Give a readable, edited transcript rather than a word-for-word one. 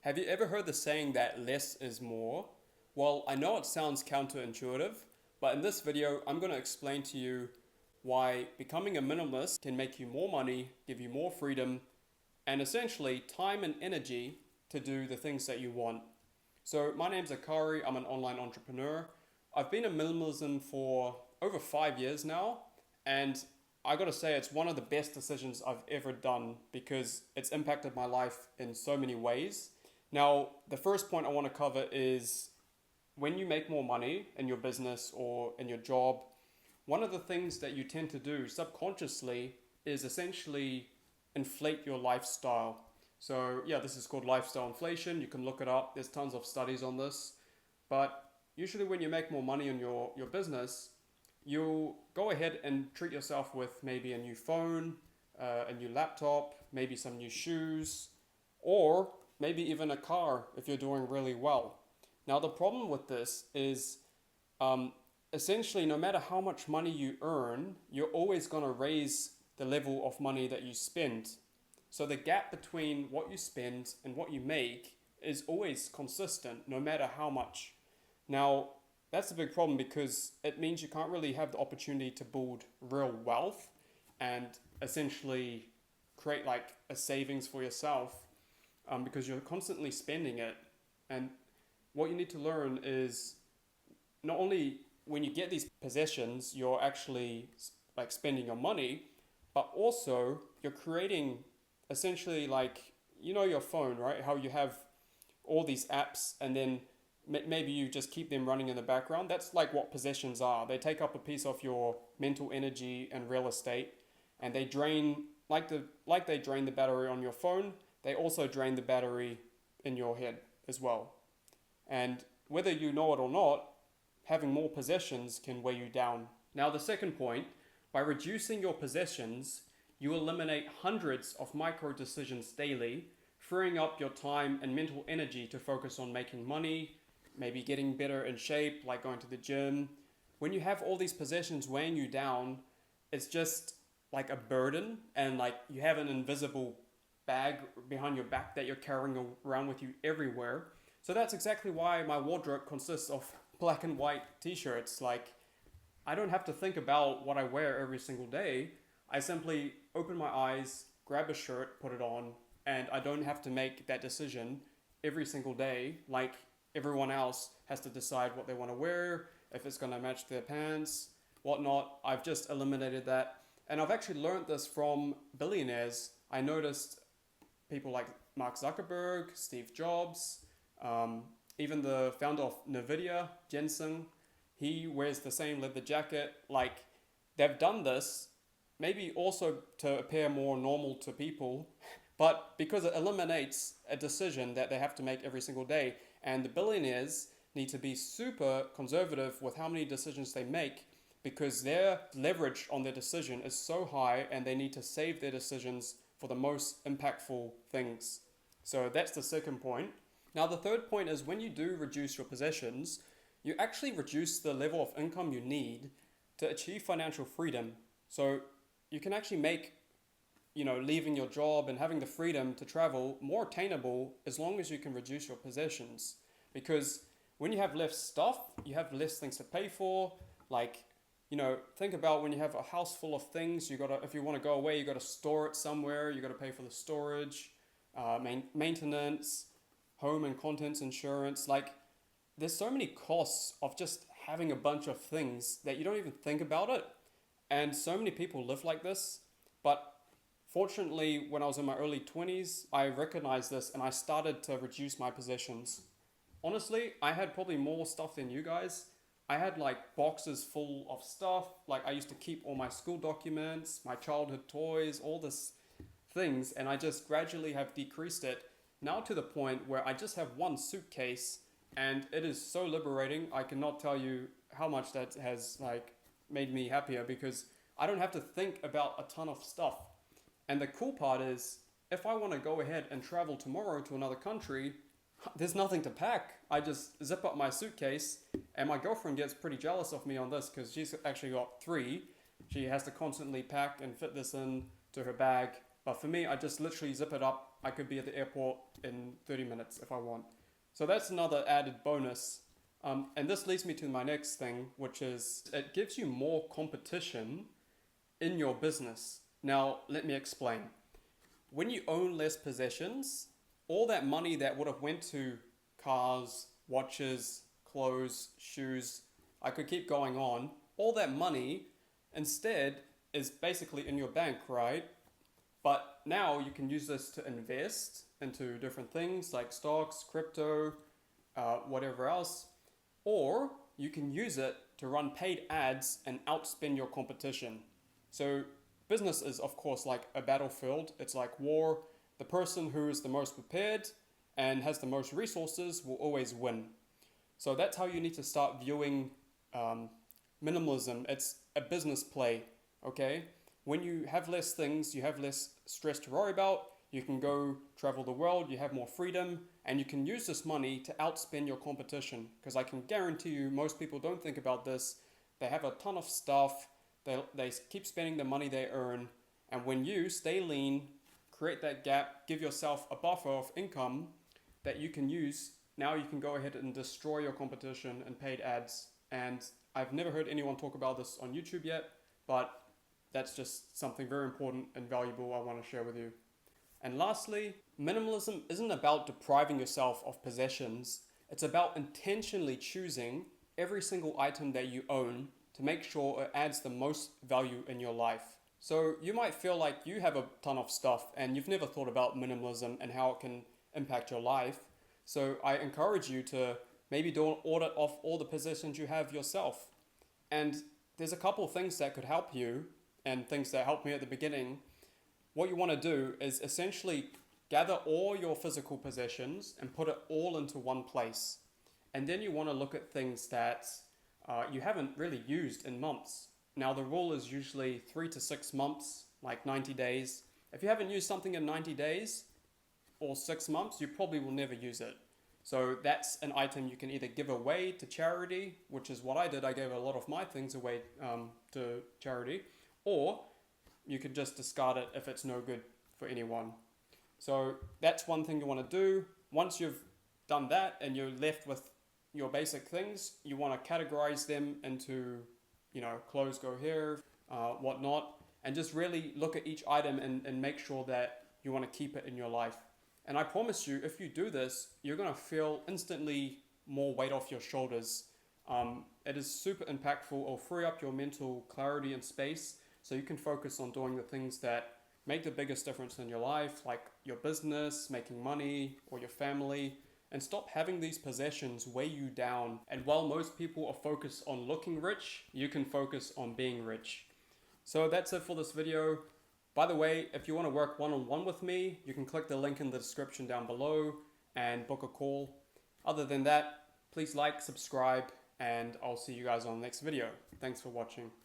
Have you ever heard the saying that less is more? Well, I know it sounds counterintuitive, but in this video, I'm going to explain to you why becoming a minimalist can make you more money, give you more freedom, and essentially time and energy to do the things that you want. So, my name's Akari, I'm an online entrepreneur. I've been in minimalism for over 5 years now, and I gotta say, it's one of the best decisions I've ever done because it's impacted my life in so many ways. Now, the first point I want to cover is when you make more money in your business or in your job, one of the things that you tend to do subconsciously is essentially inflate your lifestyle. So, yeah, this is called lifestyle inflation. You can look it up, there's tons of studies on this. But usually, when you make more money in your business, you'll go ahead and treat yourself with maybe a new phone, a new laptop, maybe some new shoes, or maybe even a car if you're doing really well. Now, the problem with this is essentially no matter how much money you earn, you're always going to raise the level of money that you spend. So the gap between what you spend and what you make is always consistent no matter how much. Now, that's a big problem because it means you can't really have the opportunity to build real wealth and essentially create like a savings for yourself because you're constantly spending it. And what you need to learn is not only when you get these possessions, you're actually like spending your money, but also you're creating essentially like, your phone, right? How you have all these apps and then maybe you just keep them running in the background. That's like what possessions are. They take up a piece of your mental energy and real estate, and they drain like they drain the battery on your phone. They also drain the battery in your head as well. And whether you know it or not, having more possessions can weigh you down. Now, the second point, by reducing your possessions, you eliminate hundreds of micro decisions daily, freeing up your time and mental energy to focus on making money, maybe getting better in shape, like going to the gym. When you have all these possessions weighing you down, it's just like a burden, and like you have an invisible bag behind your back that you're carrying around with you everywhere. So that's exactly why my wardrobe consists of black and white t-shirts. Like, I don't have to think about what I wear every single day. I simply open my eyes, grab a shirt, put it on, and I don't have to make that decision every single day like everyone else has to decide what they want to wear, if it's going to match their pants, whatnot. I've just eliminated that. And I've actually learned this from Billionaires. I noticed people like Mark Zuckerberg, Steve Jobs, even the founder of NVIDIA, Jensen, he wears the same leather jacket. Like, they've done this maybe also to appear more normal to people, but because it eliminates a decision that they have to make every single day. And the billionaires need to be super conservative with how many decisions they make because their leverage on their decision is so high and they need to save their decisions for the most impactful things. So that's the second point. Now, the third point is when you do reduce your possessions, you actually reduce the level of income you need to achieve financial freedom. So you can actually make, leaving your job and having the freedom to travel more attainable as long as you can reduce your possessions. Because when you have less stuff, you have less things to pay for. Like, think about when you have a house full of things, if you want to go away, you got to store it somewhere. You got to pay for the storage, maintenance, home and contents insurance. Like, there's so many costs of just having a bunch of things that you don't even think about it. And so many people live like this. But fortunately, when I was in my early 20s, I recognized this and I started to reduce my possessions. Honestly, I had probably more stuff than you guys. I had like boxes full of stuff. Like, I used to keep all my school documents, my childhood toys, all this things. And I just gradually have decreased it now to the point where I just have one suitcase. And it is so liberating. I cannot tell you how much that has like made me happier because I don't have to think about a ton of stuff. And the cool part is, if I want to go ahead and travel tomorrow to another country, there's nothing to pack. I just zip up my suitcase, and my girlfriend gets pretty jealous of me on this because she's actually got 3. She has to constantly pack and fit this in to her bag. But for me, I just literally zip it up, I could be at the airport in 30 minutes if I want. So that's another added bonus. And this leads me to my next thing, which is it gives you more competition in your business. Now, let me explain. When you own less possessions, all that money that would have went to cars, watches, clothes, shoes, I could keep going on, all that money instead is basically in your bank, right? But now you can use this to invest into different things like stocks, crypto, whatever else, or you can use it to run paid ads and outspend your competition. So business is of course like a battlefield. It's like war. The person who is the most prepared and has the most resources will always win. So that's how you need to start viewing minimalism. It's a business play, okay? When you have less things, you have less stress to worry about. You can go travel the world, you have more freedom, and you can use this money to outspend your competition. Because I can guarantee you, most people don't think about this. They have a ton of stuff, they keep spending the money they earn, and when you stay lean, create that gap, give yourself a buffer of income that you can use, now you can go ahead and destroy your competition in paid ads. And I've never heard anyone talk about this on YouTube yet, but that's just something very important and valuable I want to share with you. And lastly, minimalism isn't about depriving yourself of possessions. It's about intentionally choosing every single item that you own to make sure it adds the most value in your life. So you might feel like you have a ton of stuff and you've never thought about minimalism and how it can impact your life. So I encourage you to maybe do an audit of all the possessions you have yourself. And there's a couple of things that could help you and things that helped me at the beginning. What you want to do is essentially gather all your physical possessions and put it all into one place. And then you want to look at things that you haven't really used in months. Now the rule is usually 3 to 6 months, like 90 days. If you haven't used something in 90 days or 6 months, you probably will never use it. So that's an item you can either give away to charity, which is what I did. I gave a lot of my things away to charity, or you could just discard it if it's no good for anyone. So that's one thing you want to do. Once you've done that and you're left with your basic things, you want to categorize them into, clothes go here, whatnot, and just really look at each item and make sure that you want to keep it in your life. And I promise you, if you do this, you're going to feel instantly more weight off your shoulders. It is super impactful. It'll free up your mental clarity and space so you can focus on doing the things that make the biggest difference in your life, like your business, making money, or your family, and stop having these possessions weigh you down. And while most people are focused on looking rich, you can focus on being rich. So that's it for this video. By the way, if you want to work one-on-one with me, you can click the link in the description down below and book a call. Other than that, please like, subscribe, and I'll see you guys on the next video. Thanks for watching.